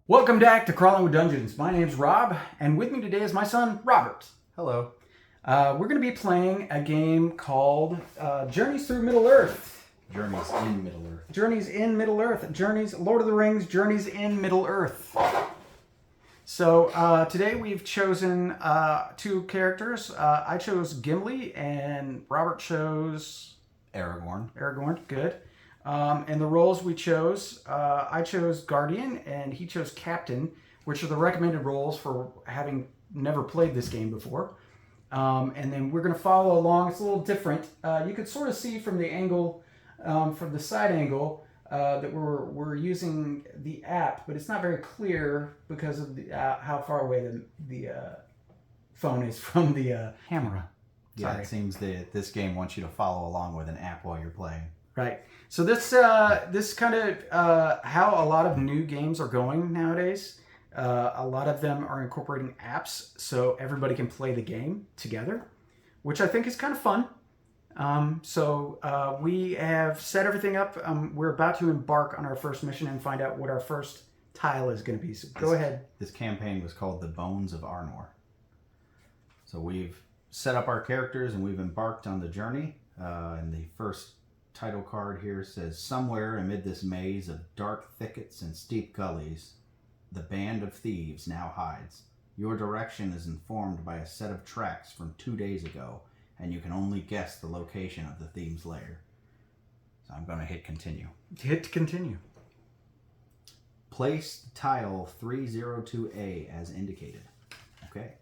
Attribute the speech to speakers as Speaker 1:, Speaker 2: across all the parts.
Speaker 1: Welcome back to Crawling with Dungeons. My name's Rob, and with me today is my son, Robert.
Speaker 2: Hello.
Speaker 1: We're going to be playing a game called Journeys through Middle-earth.
Speaker 2: Journeys in Middle-earth.
Speaker 1: Journeys in Middle-earth. Journeys, Lord of the Rings, Journeys in Middle-earth. So today we've chosen two characters. I chose Gimli, and Robert chose...
Speaker 2: Aragorn.
Speaker 1: Aragorn, good. And the roles we chose, I chose Guardian and he chose Captain, which are the recommended roles for having never played this game before. And then we're going to follow along. It's a little different. You could sort of see from the angle, from the side angle, that we're using the app, but it's not very clear because of the, how far away the phone is from the camera.
Speaker 2: Yeah, it seems that this game wants you to follow along with an app while you're playing.
Speaker 1: Right. So this kind of how a lot of new games are going nowadays. A lot of them are incorporating apps so everybody can play the game together, which I think is kind of fun. So we have set everything up. We're about to embark on our first mission and find out what our first tile is going to be. So go ahead.
Speaker 2: This campaign was called The Bones of Arnor. So we've set up our characters and we've embarked on the journey. And the first title card here says, "Somewhere amid this maze of dark thickets and steep gullies, the band of thieves now hides. Your direction is informed by a set of tracks from 2 days ago, and you can only guess the location of the thieves' lair." So I'm going to hit continue.
Speaker 1: Hit continue.
Speaker 2: Place tile 302A as indicated. Okay.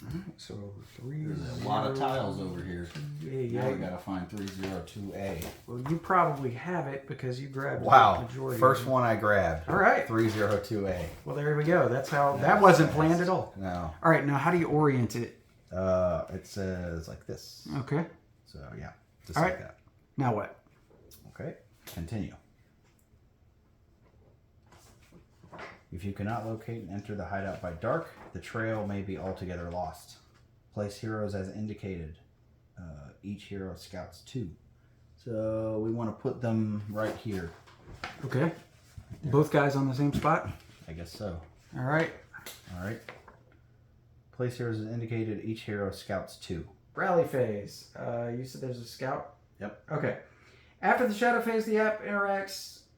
Speaker 1: All right, so
Speaker 2: There's a lot of tiles over here.
Speaker 1: Yeah.
Speaker 2: Now we gotta find 302A.
Speaker 1: Well, you probably have it because you grabbed the
Speaker 2: Wow.
Speaker 1: majority.
Speaker 2: First one I grabbed.
Speaker 1: All right.
Speaker 2: 302A.
Speaker 1: Well, there we go. That's how that wasn't planned at all.
Speaker 2: No.
Speaker 1: All right, now how do you orient it?
Speaker 2: It says like this.
Speaker 1: Okay.
Speaker 2: So yeah, just
Speaker 1: All
Speaker 2: like
Speaker 1: right.
Speaker 2: that.
Speaker 1: Now what?
Speaker 2: Okay. Continue. If you cannot locate and enter the hideout by dark, the trail may be altogether lost. Place heroes as indicated. Each hero scouts 2. So we want to put them right here.
Speaker 1: Okay. Both guys on the same spot?
Speaker 2: I guess so.
Speaker 1: All right.
Speaker 2: All right. Place heroes as indicated. Each hero scouts 2.
Speaker 1: Rally phase. You said there's a scout?
Speaker 2: Yep.
Speaker 1: Okay. After the shadow phase, the app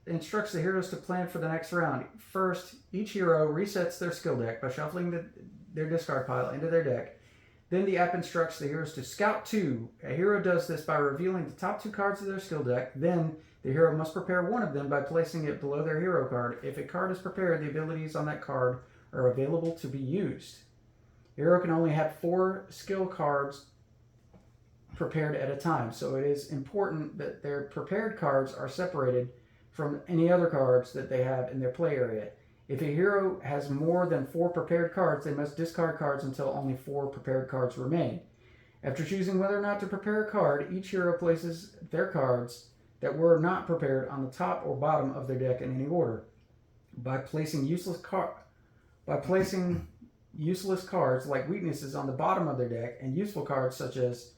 Speaker 1: instructs the heroes to plan for the next round. First, each hero resets their skill deck by shuffling their discard pile into their deck. Then the app instructs the heroes to scout 2. A hero does this by revealing the top 2 cards of their skill deck. Then the hero must prepare one of them by placing it below their hero card. If a card is prepared, the abilities on that card are available to be used. The hero can only have 4 skill cards prepared at a time, so it is important that their prepared cards are separated from any other cards that they have in their play area. If a hero has more than 4 prepared cards, they must discard cards until only 4 prepared cards remain. After choosing whether or not to prepare a card, each hero places their cards that were not prepared on the top or bottom of their deck in any order. By placing useless cards like weaknesses on the bottom of their deck and useful cards such as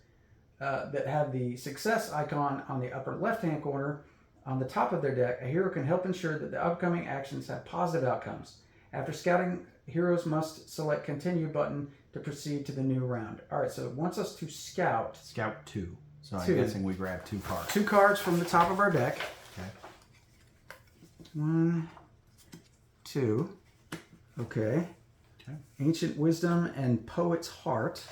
Speaker 1: that have the success icon on the upper left-hand corner on the top of their deck, a hero can help ensure that the upcoming actions have positive outcomes. After scouting, heroes must select continue button to proceed to the new round. All right, so it wants us to scout.
Speaker 2: Scout 2. So
Speaker 1: 2.
Speaker 2: I'm guessing we grab 2 cards.
Speaker 1: 2 cards from the top of our deck.
Speaker 2: Okay.
Speaker 1: 1, 2. Okay. Ancient Wisdom and Poet's Heart.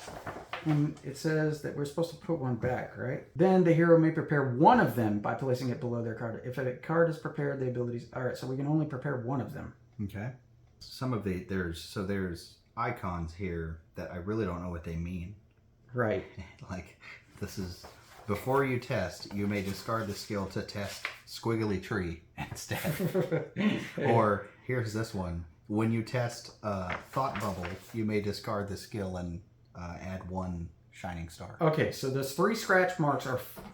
Speaker 1: And it says that we're supposed to put one back, right? Then the hero may prepare one of them by placing it below their card. If a card is prepared, the abilities... All right, so we can only prepare one of them.
Speaker 2: Okay. Some of there's icons here that I really don't know what they mean.
Speaker 1: Right.
Speaker 2: Like, this is... Before you test, you may discard the skill to test squiggly tree instead. Or, here's this one. When you test Thought Bubble, you may discard the skill and add 1 shining star.
Speaker 1: Okay, so those 3 scratch marks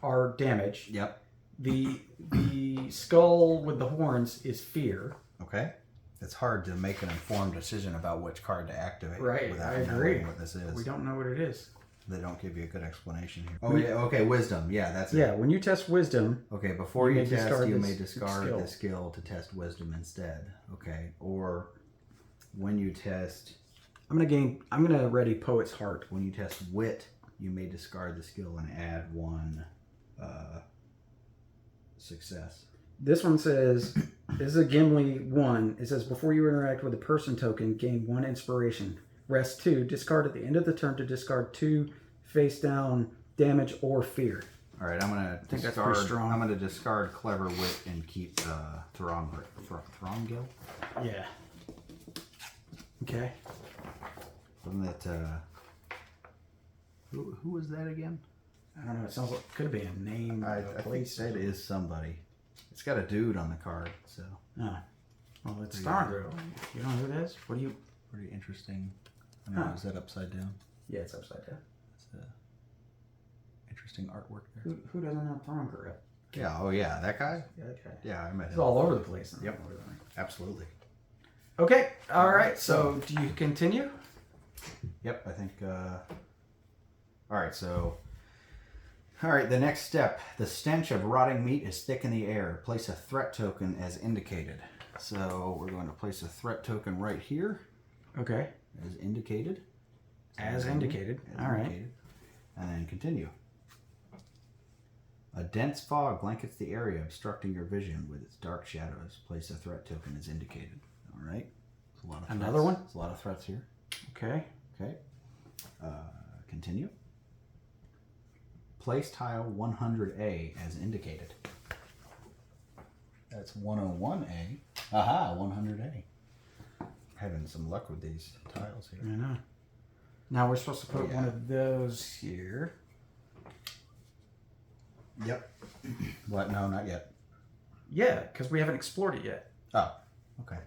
Speaker 1: are damage.
Speaker 2: Yep.
Speaker 1: The skull with the horns is fear.
Speaker 2: Okay. It's hard to make an informed decision about which card to activate.
Speaker 1: Right,
Speaker 2: without
Speaker 1: I agree.
Speaker 2: knowing what this is.
Speaker 1: We don't know what it is.
Speaker 2: They don't give you a good explanation here. Oh, yeah. Okay, wisdom. Yeah, that's it.
Speaker 1: Yeah, when you test wisdom...
Speaker 2: Okay, before you test, you may discard
Speaker 1: skill.
Speaker 2: the skill to test wisdom instead. Okay, or When you test
Speaker 1: I'm gonna ready Poet's Heart.
Speaker 2: when you test wit, you may discard the skill and add 1 success.
Speaker 1: This one says, this is a Gimli 1. It says, before you interact with a person token, gain 1 inspiration. Rest 2. Discard at the end of the turn to discard 2 face down damage or fear.
Speaker 2: All right, I'm gonna
Speaker 1: think that's
Speaker 2: discard.
Speaker 1: pretty strong.
Speaker 2: I'm gonna discard clever wit and keep Throngil.
Speaker 1: Yeah. Okay.
Speaker 2: Wasn't that who was that again?
Speaker 1: I don't know. It sounds like could be a name.
Speaker 2: I
Speaker 1: of a
Speaker 2: think
Speaker 1: place.
Speaker 2: that is somebody. It's got a dude on the card, so
Speaker 1: Oh. Well, it's Stargirl. You don't know who that is? What do you?
Speaker 2: pretty interesting. I don't know, is that upside down?
Speaker 1: Yeah, it's upside down.
Speaker 2: It's interesting artwork there.
Speaker 1: Who doesn't know Stargirl?
Speaker 2: Yeah. Oh yeah, that guy.
Speaker 1: Yeah, okay.
Speaker 2: Yeah, I met
Speaker 1: It's
Speaker 2: him.
Speaker 1: all over the place.
Speaker 2: Yep. Absolutely.
Speaker 1: Okay. All right. So, do you continue?
Speaker 2: Yep, I think. All right, so. All right, the next step. The stench of rotting meat is thick in the air. Place a threat token as indicated. So we're going to place a threat token right here,
Speaker 1: Okay.
Speaker 2: as indicated.
Speaker 1: As indicated. All right.
Speaker 2: indicated. And then continue. A dense fog blankets the area, obstructing your vision with its dark shadows. Place a threat token as indicated. All right. There's a lot of
Speaker 1: Another
Speaker 2: threats.
Speaker 1: one?
Speaker 2: There's a lot of threats here.
Speaker 1: Okay.
Speaker 2: Okay. Continue. Place tile 100A as indicated. That's 101A. Aha, 100A. Having some luck with these tiles here.
Speaker 1: I know. Now we're supposed to put
Speaker 2: Yeah.
Speaker 1: one of those here.
Speaker 2: Yep. What? No, not yet.
Speaker 1: Yeah, because we haven't explored it yet.
Speaker 2: Oh, okay.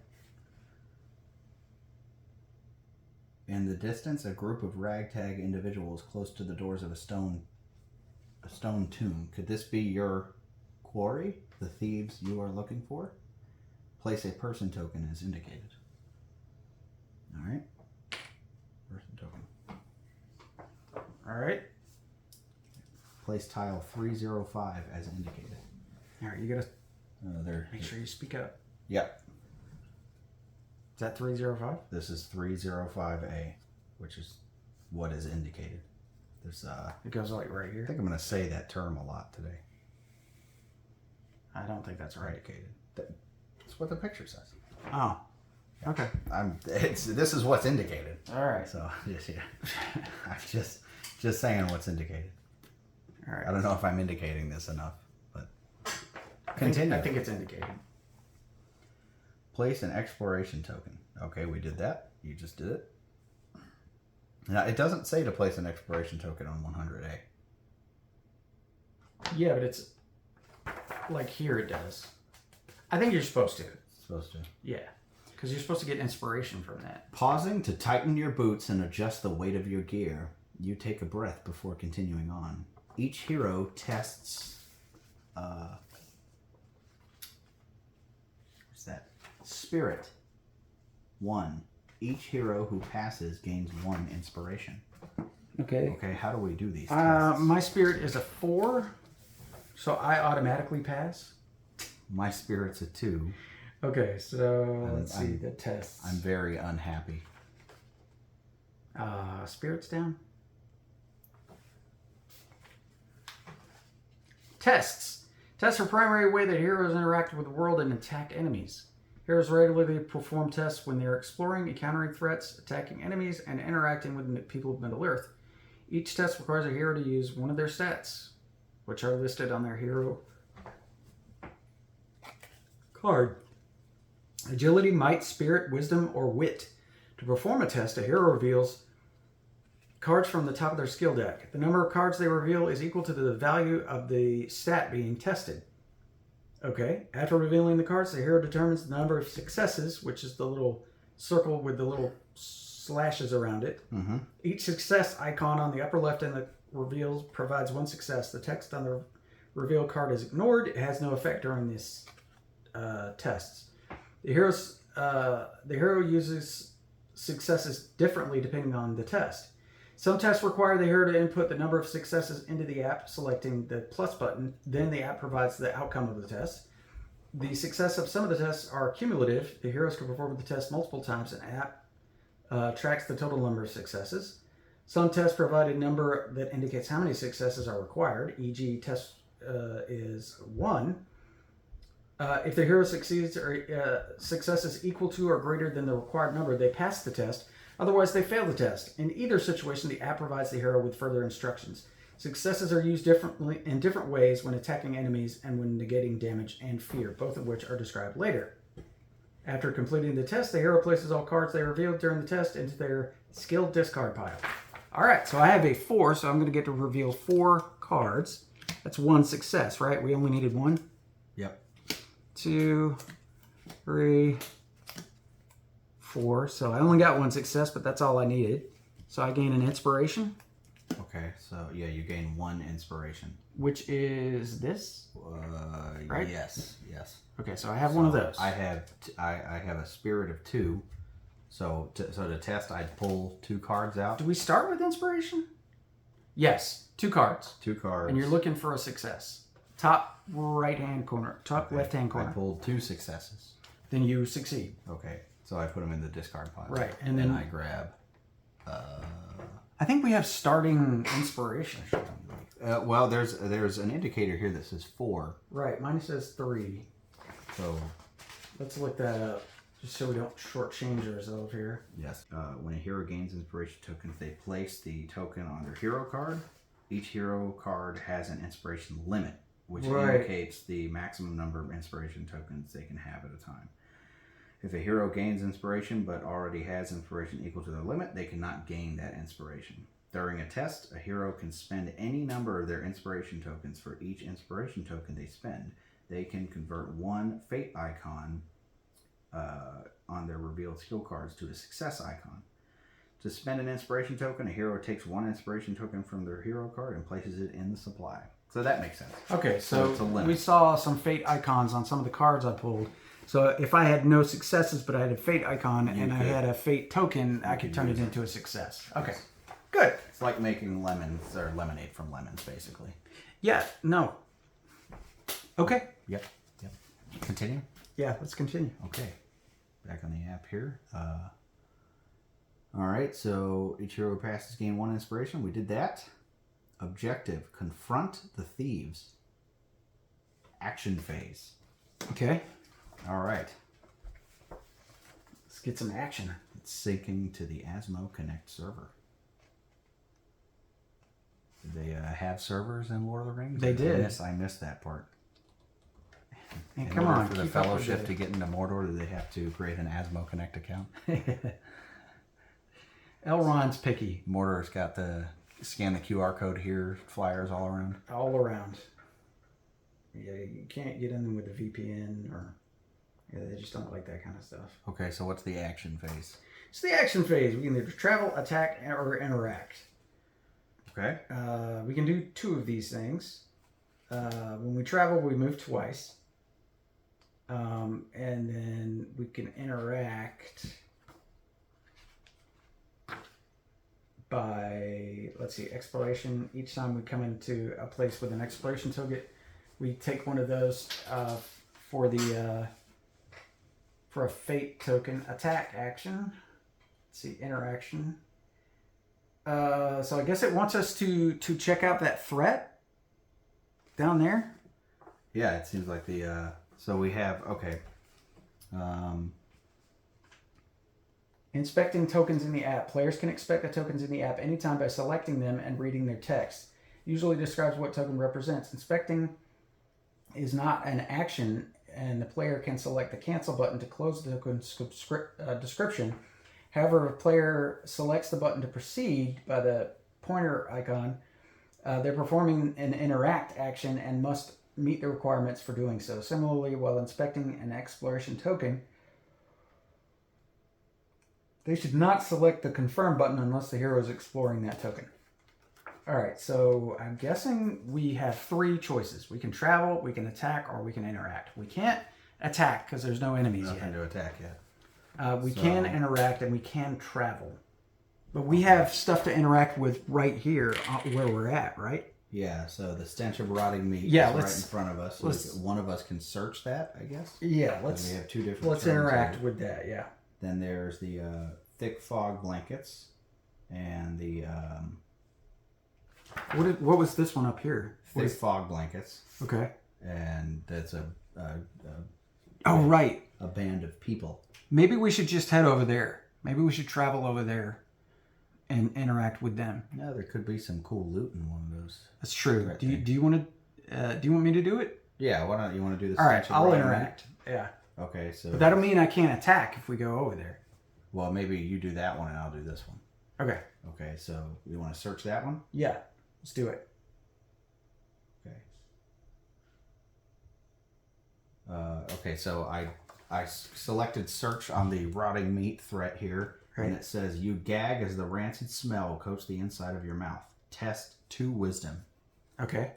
Speaker 2: In the distance, a group of ragtag individuals close to the doors of a stone tomb. Could this be your quarry? The thieves you are looking for? Place a person token as indicated. All right. Person token.
Speaker 1: All right.
Speaker 2: Place tile 305 as indicated.
Speaker 1: All right. You gotta
Speaker 2: There.
Speaker 1: make sure you speak up.
Speaker 2: Yep.
Speaker 1: Is that 305?
Speaker 2: This is 305A, which is what is indicated. There's
Speaker 1: It goes like right
Speaker 2: I
Speaker 1: here.
Speaker 2: think I'm going to say that term a lot today.
Speaker 1: I don't think that's right.
Speaker 2: Indicated. That's what the picture says.
Speaker 1: Oh. Okay.
Speaker 2: This is what's indicated.
Speaker 1: All right.
Speaker 2: So yeah. I'm just saying what's indicated.
Speaker 1: All right.
Speaker 2: I don't know if I'm indicating this enough, but
Speaker 1: I think it's indicated.
Speaker 2: Place an exploration token. Okay, we did that. You just did it. Now it doesn't say to place an exploration token on 100A.
Speaker 1: Yeah, but it's like here it does. I think you're supposed to.
Speaker 2: It's supposed to.
Speaker 1: Yeah. Because you're supposed to get inspiration from that.
Speaker 2: Pausing to tighten your boots and adjust the weight of your gear, you take a breath before continuing on. Each hero tests. What's that? Spirit. 1. Each hero who passes gains 1 inspiration.
Speaker 1: Okay.
Speaker 2: Okay, how do we do these tests?
Speaker 1: My spirit is a 4, so I automatically pass.
Speaker 2: My spirit's a 2.
Speaker 1: Okay, so let's see
Speaker 2: I'm-
Speaker 1: the tests.
Speaker 2: I'm very unhappy.
Speaker 1: Spirits down. Tests. Tests are the primary way that heroes interact with the world and attack enemies. Heroes regularly perform tests when they're exploring, encountering threats, attacking enemies, and interacting with people of Middle Earth. Each test requires a hero to use one of their stats, which are listed on their hero card. Agility, might, spirit, wisdom, or wit. To perform a test, a hero reveals cards from the top of their skill deck. The number of cards they reveal is equal to the value of the stat being tested. Okay, after revealing the cards, the hero determines the number of successes, which is the little circle with the little slashes around it.
Speaker 2: Mm-hmm.
Speaker 1: Each success icon on the upper left end that reveals provides 1 success. The text on the reveal card is ignored. It has no effect during this tests. The hero uses successes differently depending on the test. Some tests require the hero to input the number of successes into the app, selecting the plus button. Then the app provides the outcome of the test. The success of some of the tests are cumulative. The heroes can perform the test multiple times, and tracks the total number of successes. Some tests provide a number that indicates how many successes are required, e.g. test is 1. If the hero succeeds or success is equal to or greater than the required number, they pass the test. Otherwise, they fail the test. In either situation, the app provides the hero with further instructions. Successes are used differently in different ways when attacking enemies and when negating damage and fear, both of which are described later. After completing the test, the hero places all cards they revealed during the test into their skill discard pile. All right, so I have a 4, so I'm going to get to reveal 4 cards. That's 1 success, right? We only needed 1?
Speaker 2: Yep.
Speaker 1: 2, 3, 4. So I only got 1 success, but that's all I needed. So I gain an inspiration.
Speaker 2: Okay, so yeah, you gain 1 inspiration.
Speaker 1: Which is this? Right?
Speaker 2: Yes.
Speaker 1: Okay, so I have one of those.
Speaker 2: I have a spirit of 2. So to test, I'd pull 2 cards out.
Speaker 1: Do we start with inspiration? Yes, 2 cards.
Speaker 2: 2 cards.
Speaker 1: And you're looking for a success. Top right-hand corner, top left-hand corner.
Speaker 2: I pulled 2 successes.
Speaker 1: Then you succeed.
Speaker 2: Okay, so I put them in the discard pile.
Speaker 1: Right,
Speaker 2: and then I grab.
Speaker 1: I think we have starting inspiration.
Speaker 2: Well, there's an indicator here that says 4.
Speaker 1: Right, mine says 3.
Speaker 2: So
Speaker 1: let's look that up, just so we don't shortchange ourselves here.
Speaker 2: Yes. When a hero gains inspiration tokens, they place the token on their hero card. Each hero card has an inspiration limit, which indicates the maximum number of inspiration tokens they can have at a time. If a hero gains inspiration but already has inspiration equal to their limit, they cannot gain that inspiration. During a test, a hero can spend any number of their inspiration tokens. For each inspiration token they spend, they can convert 1 fate icon on their revealed skill cards to a success icon. To spend an inspiration token, a hero takes 1 inspiration token from their hero card and places it in the supply. So that makes sense.
Speaker 1: Okay, so we saw some fate icons on some of the cards I pulled. So if I had no successes, but I had a fate icon I had a fate token, I could turn it into a success. Okay, good.
Speaker 2: It's like making lemons or lemonade from lemons, basically.
Speaker 1: Yeah, no. Okay.
Speaker 2: Yep. Continue?
Speaker 1: Yeah, let's continue.
Speaker 2: Okay. Back on the app here. All right, so each hero passes gain 1 inspiration. We did that. Objective, confront the thieves. Action phase.
Speaker 1: Okay.
Speaker 2: All right.
Speaker 1: Let's get some action.
Speaker 2: It's syncing to the Asmo Connect server. Did they have servers in Lord of the Rings?
Speaker 1: They did.
Speaker 2: I missed that part.
Speaker 1: And come on,
Speaker 2: for the Fellowship to get into Mordor, do they have to create an Asmo Connect account?
Speaker 1: Elrond's picky.
Speaker 2: Mordor's got the scan the QR code here, flyers all around.
Speaker 1: All around. Yeah, you can't get in them with a VPN or... Yeah, they just don't like that kind of stuff.
Speaker 2: Okay, so what's the action phase?
Speaker 1: It's the action phase. We can either travel, attack, or interact.
Speaker 2: Okay.
Speaker 1: We can do 2 of these things. When we travel, we move twice. And then we can interact by, let's see, exploration. Each time we come into a place with an exploration token, we take one of those for a fate token attack action. Let's see, interaction. So I guess it wants us to check out that threat down there.
Speaker 2: Yeah, it seems like the so we have
Speaker 1: Inspecting tokens in the app. Players can inspect the tokens in the app anytime by selecting them and reading their text. Usually describes what token represents. Inspecting is not an action, and the player can select the cancel button to close the token description. However, if a player selects the button to proceed by the pointer icon, they're performing an interact action and must meet the requirements for doing so. Similarly, while inspecting an exploration token, they should not select the confirm button unless the hero is exploring that token. All right, so I'm guessing we have 3 choices. We can travel, we can attack, or we can interact. We can't attack because there's no enemies yet.
Speaker 2: Nothing to attack yet.
Speaker 1: We can interact and we can travel. But we have stuff to interact with right here where we're at, right?
Speaker 2: Yeah, so the stench of rotting meat is right in front of us. So one of us can search that, I guess?
Speaker 1: Yeah,
Speaker 2: we have 2 different
Speaker 1: let's interact with that, yeah.
Speaker 2: Then there's the thick fog blankets, and the
Speaker 1: What was this one up here?
Speaker 2: thick fog blankets,
Speaker 1: Okay.
Speaker 2: and that's
Speaker 1: Oh, right.
Speaker 2: a band of people.
Speaker 1: Maybe we should just head over there. Maybe we should travel over there and interact with them.
Speaker 2: Yeah, there could be some cool loot in one of those.
Speaker 1: That's true.
Speaker 2: Right
Speaker 1: Do you want me to do it?
Speaker 2: Yeah, why don't you want to do this?
Speaker 1: All right, I'll
Speaker 2: right
Speaker 1: interact. Yeah.
Speaker 2: Okay, so.
Speaker 1: But that'll mean I can't attack if we go over there.
Speaker 2: Well, maybe you do that one and I'll do this one.
Speaker 1: Okay.
Speaker 2: Okay, so you want to search that one?
Speaker 1: Yeah. Let's do it.
Speaker 2: Okay. Okay, so I selected search on the rotting meat threat here,
Speaker 1: right.
Speaker 2: And it says you gag as the rancid smell coats the inside of your mouth. Test 2 wisdom.
Speaker 1: Okay.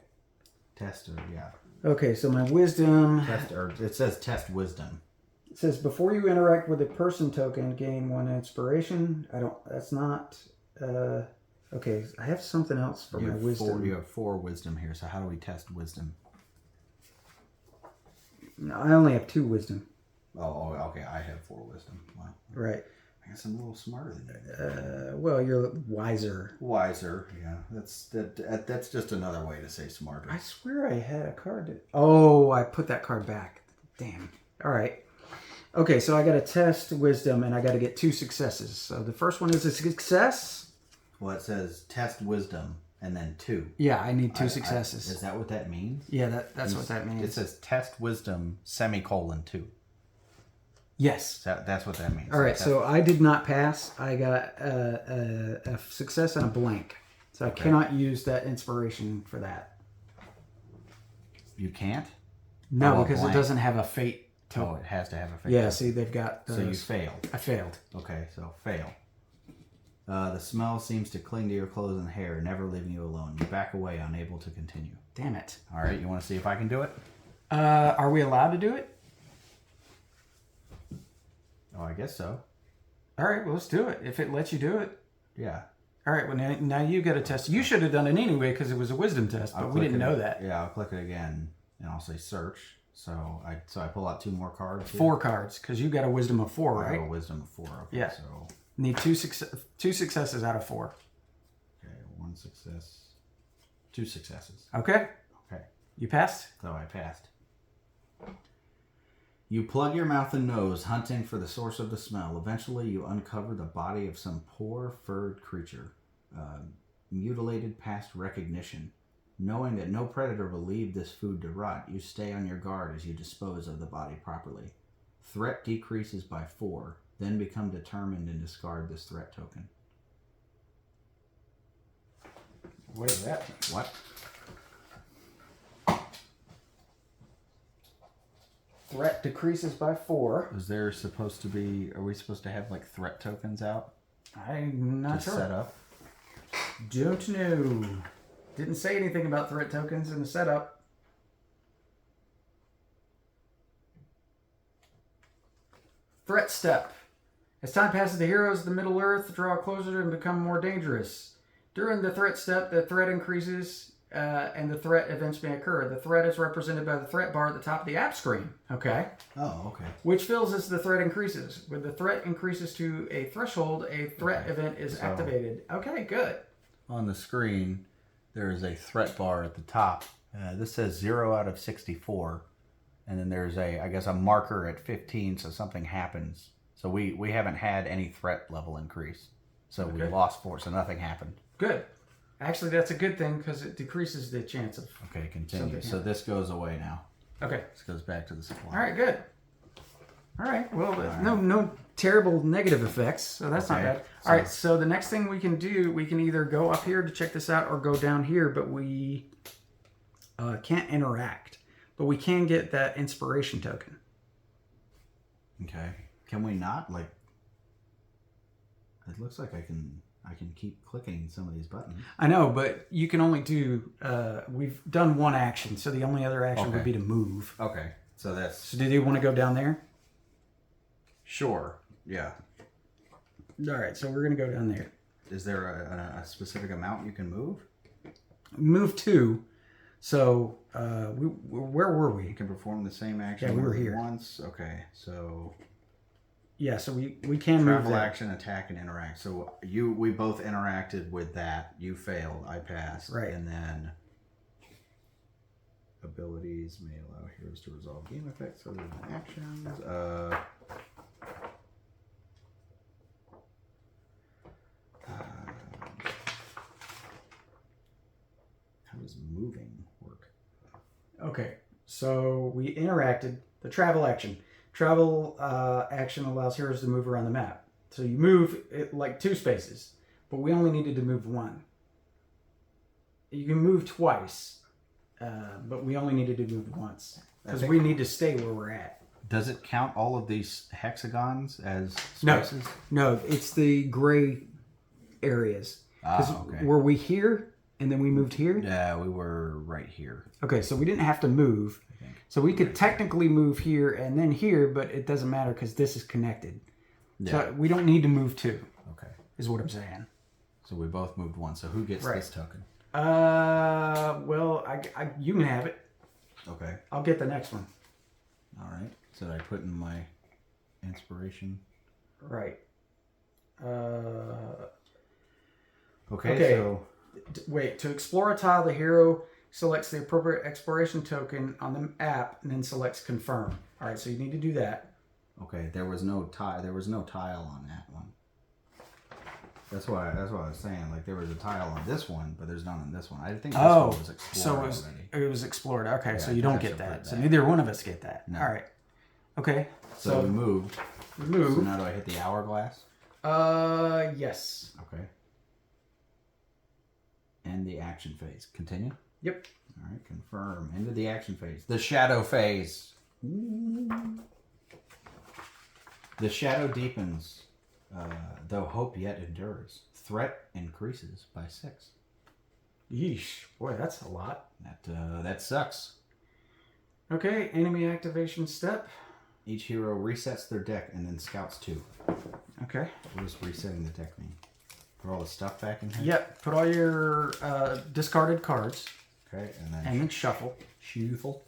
Speaker 2: Test or yeah.
Speaker 1: Okay, so my wisdom.
Speaker 2: Test or it says test wisdom.
Speaker 1: It says before you interact with a person token, gain 1 inspiration. That's not. Okay, I have something else for my wisdom.
Speaker 2: You have 4 wisdom here. So how do we test wisdom?
Speaker 1: No, I only have 2 wisdom.
Speaker 2: Oh, okay. I have 4 wisdom. Wow.
Speaker 1: Right.
Speaker 2: I guess I'm a little smarter than you.
Speaker 1: Well, you're wiser.
Speaker 2: Wiser, yeah. That's just another way to say smarter.
Speaker 1: I swear I had a card. Oh, I put that card back. Damn. All right. Okay, so I got to test wisdom, and I got to get 2 successes. So the first one is a success.
Speaker 2: Well, it says test wisdom and then 2.
Speaker 1: Yeah, I need 2 successes.
Speaker 2: Is that what that means?
Speaker 1: Yeah, that's what that means.
Speaker 2: It says test wisdom (2).
Speaker 1: Yes.
Speaker 2: That's what that means.
Speaker 1: All right, so I did not pass. I got a success and a blank. So I cannot use that inspiration for that.
Speaker 2: You can't?
Speaker 1: No, because it doesn't have a fate token.
Speaker 2: Oh, it has to have a fate.
Speaker 1: Yeah, see, they've got those.
Speaker 2: So you failed.
Speaker 1: I failed.
Speaker 2: Okay, so fail. The smell seems to cling to your clothes and hair, never leaving you alone. You back away, unable to continue.
Speaker 1: Damn it.
Speaker 2: All right, you want to see if I can do it?
Speaker 1: Are we allowed to do it?
Speaker 2: Oh, I guess so.
Speaker 1: All right, well, let's do it. If it lets you do it.
Speaker 2: Yeah.
Speaker 1: All right, well, now you got a test. You should have done it anyway because it was a wisdom test, but we didn't know that.
Speaker 2: Yeah, I'll click it again, and I'll say search. So I pull out 2 more cards.
Speaker 1: 4 cards, because you got a wisdom of 4, right?
Speaker 2: I have a wisdom of 4. Okay,
Speaker 1: yeah.
Speaker 2: So
Speaker 1: need 2 successes out of 4.
Speaker 2: Okay, 1 success, 2 successes.
Speaker 1: Okay.
Speaker 2: Okay.
Speaker 1: You passed?
Speaker 2: So I passed. You plug your mouth and nose, hunting for the source of the smell. Eventually, you uncover the body of some poor furred creature, mutilated past recognition. Knowing that no predator will leave this food to rot, you stay on your guard as you dispose of the body properly. Threat decreases by 4, then become determined and discard this threat token.
Speaker 1: What is that?
Speaker 2: What?
Speaker 1: Threat decreases by 4.
Speaker 2: Is there supposed to be, are we supposed to have like threat tokens out?
Speaker 1: I'm not sure.
Speaker 2: Set up?
Speaker 1: Don't know. Didn't say anything about threat tokens in the setup. Threat step. As time passes, the heroes of the Middle Earth draw closer and become more dangerous. During the threat step, the threat increases and the threat events may occur. The threat is represented by the threat bar at the top of the app screen. Okay.
Speaker 2: Oh, okay.
Speaker 1: Which fills as the threat increases. When the threat increases to a threshold, a threat event is activated. Okay, good.
Speaker 2: On the screen, there is a threat bar at the top. This says 0 out of 64. And then there's a marker at 15, so something happens. So we haven't had any threat level increase. So we lost 4, so nothing happened.
Speaker 1: Good. Actually, that's a good thing because it decreases the chance of...
Speaker 2: Okay, continue. So this goes away now.
Speaker 1: Okay.
Speaker 2: This goes back to the supply.
Speaker 1: All right, good. All right, well, no terrible negative effects, so that's not bad. All right, so the next thing we can do, we can either go up here to check this out or go down here, but we can't interact. But we can get that inspiration token.
Speaker 2: Okay. Can we not? Like, it looks like I can keep clicking some of these buttons.
Speaker 1: I know, but you can only do, we've done 1 action, so the only other action would be to move.
Speaker 2: Okay, so that's...
Speaker 1: So did you want to go down there?
Speaker 2: Sure, yeah.
Speaker 1: All right, so we're going to go down there.
Speaker 2: Is there a specific amount you can move?
Speaker 1: Move 2. So, where were we?
Speaker 2: You can perform the same action
Speaker 1: we were here.
Speaker 2: once. Okay, so...
Speaker 1: Yeah, so we can move
Speaker 2: Travel,
Speaker 1: there.
Speaker 2: action, attack, and interact. So we both interacted with that. You failed. I passed.
Speaker 1: Right.
Speaker 2: And then abilities may allow heroes to resolve game effects other than actions. How does moving work?
Speaker 1: Okay, so we interacted. The travel action. Travel action allows heroes to move around the map. So you move it like 2 spaces, but we only needed to move 1. You can move twice, but we only needed to move once because we need to stay where we're at.
Speaker 2: Does it count all of these hexagons as
Speaker 1: No.
Speaker 2: spaces?
Speaker 1: No, it's the gray areas. Because
Speaker 2: Okay.
Speaker 1: were we here and then we moved here?
Speaker 2: Yeah, we were right here.
Speaker 1: Okay, so we didn't have to move.
Speaker 2: I think.
Speaker 1: So we could technically move here and then here, but it doesn't matter because this is connected.
Speaker 2: Yeah.
Speaker 1: So we don't need to move 2,
Speaker 2: Okay.
Speaker 1: is what I'm saying.
Speaker 2: So we both moved 1. So who gets this token?
Speaker 1: Well, you can have it.
Speaker 2: Okay.
Speaker 1: I'll get the next one.
Speaker 2: All right. So I put in my inspiration.
Speaker 1: Right.
Speaker 2: Okay. So
Speaker 1: Wait, to explore a tile, the hero selects the appropriate exploration token on the app and then selects confirm. All right, so you need to do that.
Speaker 2: okay, there was no tile. There was no tile on that one. That's what I was saying. Like there was a tile on this one, but there's none on this one. I think this one was explored
Speaker 1: so
Speaker 2: already.
Speaker 1: it was explored. Okay,
Speaker 2: Yeah,
Speaker 1: so
Speaker 2: I
Speaker 1: you
Speaker 2: think
Speaker 1: don't
Speaker 2: I
Speaker 1: get
Speaker 2: should
Speaker 1: that.
Speaker 2: put
Speaker 1: So
Speaker 2: that.
Speaker 1: neither one of us get that.
Speaker 2: No.
Speaker 1: All right. Okay.
Speaker 2: So we moved.
Speaker 1: move.
Speaker 2: So now do I hit the hourglass?
Speaker 1: Yes.
Speaker 2: Okay. End the action phase. Continue.
Speaker 1: Yep.
Speaker 2: All right. Confirm. End of the action phase. The shadow phase. Ooh. The shadow deepens, though hope yet endures. Threat increases by 6.
Speaker 1: Yeesh. Boy, that's a lot.
Speaker 2: That sucks.
Speaker 1: Okay, enemy activation step.
Speaker 2: Each hero resets their deck and then scouts 2.
Speaker 1: Okay.
Speaker 2: What does resetting the deck mean? Put all the stuff back in here?
Speaker 1: Yep. Put all your discarded cards
Speaker 2: Okay, and then
Speaker 1: and then shuffle.
Speaker 2: shuffle.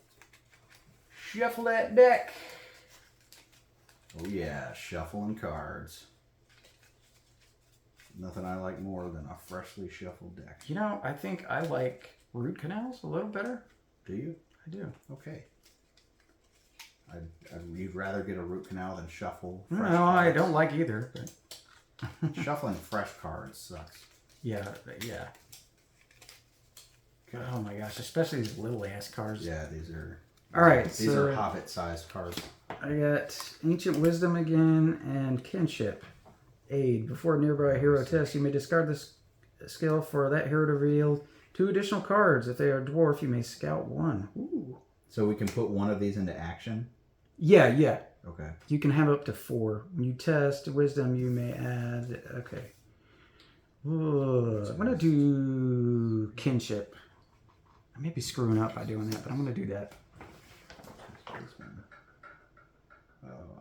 Speaker 1: Shuffle that deck.
Speaker 2: Oh yeah, shuffling cards. Nothing I like more than a freshly shuffled deck.
Speaker 1: You know, I think I like root canals a little better.
Speaker 2: Do you?
Speaker 1: I do.
Speaker 2: Okay. You'd rather get a root canal than shuffle fresh
Speaker 1: No, I
Speaker 2: cards?
Speaker 1: don't like either. But
Speaker 2: Shuffling fresh cards sucks.
Speaker 1: yeah. Oh my gosh, especially these little ass cards.
Speaker 2: Yeah, these are...
Speaker 1: All right,
Speaker 2: These
Speaker 1: so
Speaker 2: are Hobbit-sized cards.
Speaker 1: I got Ancient Wisdom again and Kinship. Aid. Before a nearby hero test, you may discard this skill for that hero to reveal 2 additional cards. If they are dwarf, you may scout 1. Ooh.
Speaker 2: So we can put one of these into action?
Speaker 1: Yeah.
Speaker 2: Okay.
Speaker 1: You can have up to 4. When you test Wisdom, you may add... Okay. Ooh, I'm going to do Kinship. I may be screwing up by doing that, but I'm going to do that.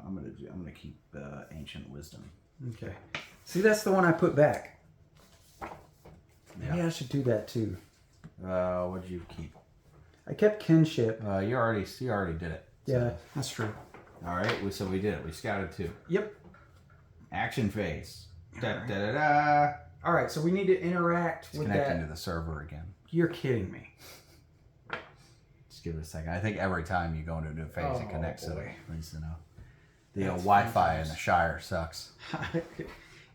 Speaker 2: I'm gonna keep Ancient Wisdom.
Speaker 1: Okay. See, that's the one I put back. Maybe
Speaker 2: Yeah.
Speaker 1: I should do that too.
Speaker 2: What did you keep?
Speaker 1: I kept Kinship.
Speaker 2: You already did it.
Speaker 1: Yeah, that's true.
Speaker 2: All right. So we did it. We scouted 2.
Speaker 1: Yep.
Speaker 2: Action phase. Da
Speaker 1: Alright.
Speaker 2: da da da.
Speaker 1: All right, so we need to interact
Speaker 2: It's
Speaker 1: with
Speaker 2: connecting
Speaker 1: that.
Speaker 2: to the server again.
Speaker 1: You're kidding me.
Speaker 2: Just give it a second. I think every time you go into a new phase, it
Speaker 1: Oh,
Speaker 2: connects to it.
Speaker 1: boy.
Speaker 2: At least, you know. The
Speaker 1: That's
Speaker 2: Wi-Fi in the
Speaker 1: fantastic.
Speaker 2: Shire sucks.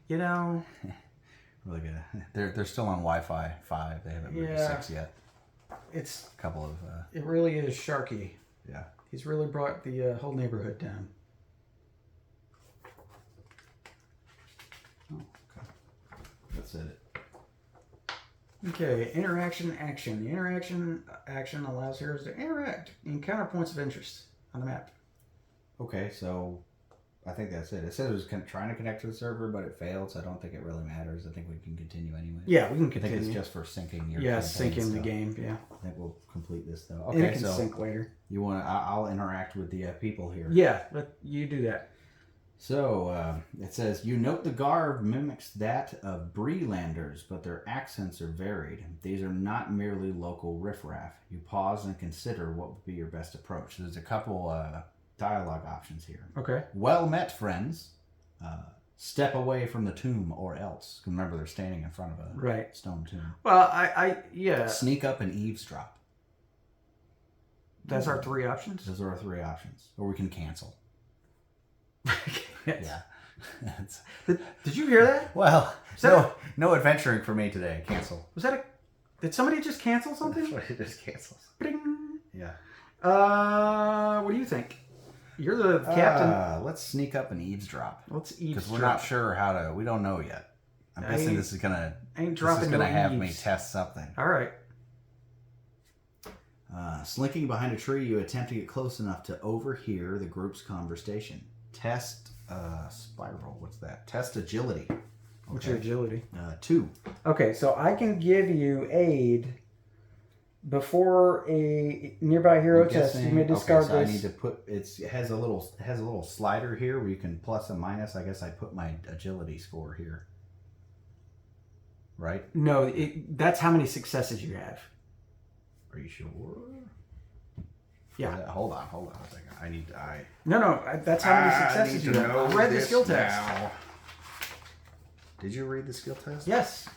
Speaker 1: You know,
Speaker 2: Really good. They're still on Wi-Fi 5. They haven't moved to
Speaker 1: Yeah.
Speaker 2: 6 yet.
Speaker 1: it's
Speaker 2: A couple of
Speaker 1: it really is Sharky.
Speaker 2: yeah.
Speaker 1: He's really brought the whole neighborhood down.
Speaker 2: Oh, okay. That's it.
Speaker 1: Okay, interaction action. The interaction action allows heroes to interact and encounter points of interest on the map.
Speaker 2: Okay, so I think that's it. It said it was trying to connect to the server, but it failed, so I don't think it really matters. I think we can continue anyway.
Speaker 1: Yeah, we can
Speaker 2: I think
Speaker 1: continue.
Speaker 2: it's just for syncing your
Speaker 1: Yeah,
Speaker 2: campaign
Speaker 1: sync in the
Speaker 2: stuff.
Speaker 1: game. Yeah,
Speaker 2: I think we'll complete this though.
Speaker 1: and it
Speaker 2: Okay,
Speaker 1: can
Speaker 2: so
Speaker 1: sync later.
Speaker 2: you want to? I'll interact with the people here.
Speaker 1: Yeah, let you do that.
Speaker 2: So it says you note the garb mimics that of Breelanders, but their accents are varied. These are not merely local riffraff. You pause and consider what would be your best approach. There's a couple dialogue options here.
Speaker 1: Okay.
Speaker 2: Well met, friends. Step away from the tomb or else. Remember, they're standing in front of a
Speaker 1: Right.
Speaker 2: stone tomb.
Speaker 1: Well, yeah.
Speaker 2: Sneak up and eavesdrop.
Speaker 1: That's our 3 options?
Speaker 2: Those are our 3 options. Or we can cancel. Yeah.
Speaker 1: Did you hear that?
Speaker 2: Well, no adventuring for me today. Cancel.
Speaker 1: Was that did somebody just cancel something?
Speaker 2: That's what it just cancels.
Speaker 1: Ding.
Speaker 2: Yeah.
Speaker 1: What do you think? You're the captain.
Speaker 2: Let's sneak up and eavesdrop.
Speaker 1: Let's eavesdrop.
Speaker 2: Because we're not sure how to. We don't know yet. I'm guessing this is gonna. Have me test something.
Speaker 1: All right.
Speaker 2: Slinking behind a tree, you attempt to get close enough to overhear the group's conversation. Test spiral. What's that? Test agility. Okay.
Speaker 1: What's your agility?
Speaker 2: 2.
Speaker 1: Okay, so I can give you aid before a nearby hero test. You may discard
Speaker 2: so
Speaker 1: this.
Speaker 2: I need to put it has a little slider here where you can plus and minus. I guess I put my agility score here. Right?
Speaker 1: No, that's how many successes you have.
Speaker 2: Are you sure?
Speaker 1: Yeah.
Speaker 2: Hold on a second.
Speaker 1: No, that's how many successes you have. I read the skill test.
Speaker 2: Now. Did you read the skill test?
Speaker 1: Yes.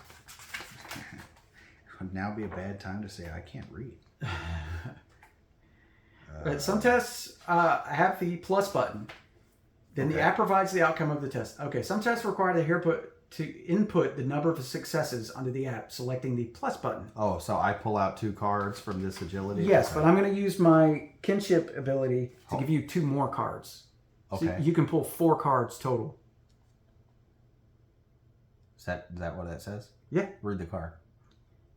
Speaker 2: Would now be a bad time to say I can't read.
Speaker 1: Some tests have the plus button. Then the app provides the outcome of the test. Okay, some tests require the hero to input the number of successes onto the app, selecting the plus button.
Speaker 2: Oh, so I pull out 2 cards from this agility?
Speaker 1: Yes, but I'm going to use my kinship ability to give you 2 more cards.
Speaker 2: Okay.
Speaker 1: So you can pull 4 cards total.
Speaker 2: Is that what that says?
Speaker 1: Yeah.
Speaker 2: Read the card.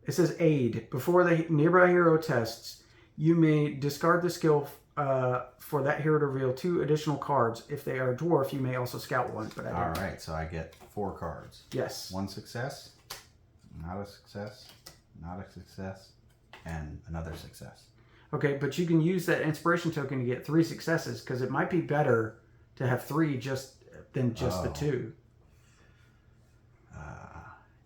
Speaker 1: It says aid. Before the nearby hero tests, you may discard the skill for that hero to reveal 2 additional cards. If they are a dwarf, you may also scout 1. But
Speaker 2: all right, so I get 4 cards.
Speaker 1: Yes.
Speaker 2: 1 success, not a success, not a success, and another success.
Speaker 1: Okay, but you can use that inspiration token to get 3 successes because it might be better to have 3 than just the 2.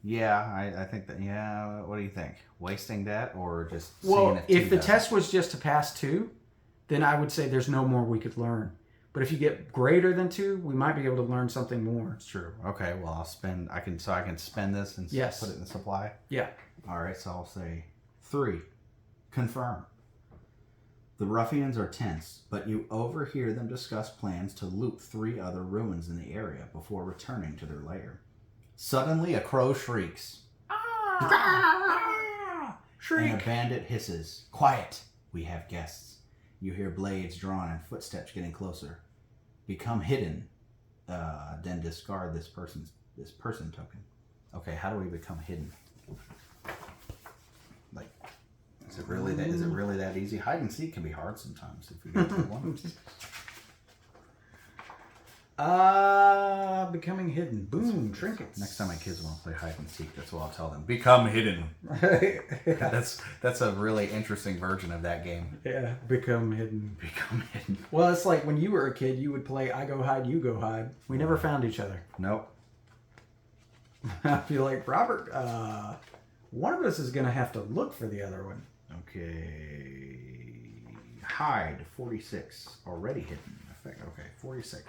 Speaker 2: Yeah, I think that. Yeah, what do you think? Wasting that or just
Speaker 1: well,
Speaker 2: seeing
Speaker 1: if the test was just to pass 2, then I would say there's no more we could learn. But if you get greater than 2, we might be able to learn something more.
Speaker 2: It's true. Okay, well I'll spend. I can spend this and put it in the supply.
Speaker 1: Yeah.
Speaker 2: All right, so I'll say 3. Confirm. The ruffians are tense, but you overhear them discuss plans to loot 3 other ruins in the area before returning to their lair. Suddenly, a crow shrieks.
Speaker 1: Shriek.
Speaker 2: And a bandit hisses. Quiet! We have guests. You hear blades drawn and footsteps getting closer. Become hidden. Then discard this person token. Okay, how do we become hidden? Like, is it really that easy? Hide and seek can be hard sometimes if you get to one.
Speaker 1: Becoming hidden. Boom, trinkets.
Speaker 2: Next time my kids want to play hide and seek, that's what I'll tell them. Become hidden. That's a really interesting version of that game.
Speaker 1: Yeah, become hidden.
Speaker 2: Become hidden.
Speaker 1: Well, it's like when you were a kid, you would play I go hide, you go hide. We never found each other.
Speaker 2: Nope.
Speaker 1: I feel like, Robert, one of us is going to have to look for the other one.
Speaker 2: Okay. Hide, 46. Already hidden. Okay, 46.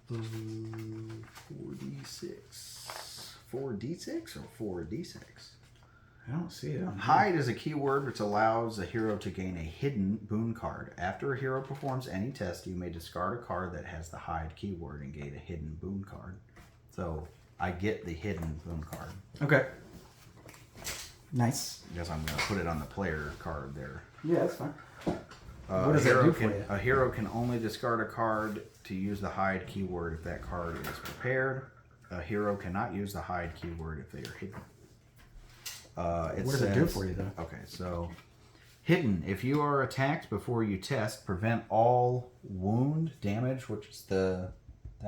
Speaker 2: 46. 4d6 or 4d6?
Speaker 1: I don't see it.
Speaker 2: Hide is a keyword which allows a hero to gain a hidden boon card. After a hero performs any test, you may discard a card that has the hide keyword and gain a hidden boon card. So I get the hidden boon card.
Speaker 1: Okay. Nice.
Speaker 2: I guess I'm going to put it on the player card there.
Speaker 1: Yeah, that's fine.
Speaker 2: What does that do for you? A hero can only discard a card to use the hide keyword if that card is prepared. A hero cannot use the hide keyword if they are hidden. What
Speaker 1: does it do for you, though?
Speaker 2: Okay, so hidden. If you are attacked before you test, prevent all wound damage, which is that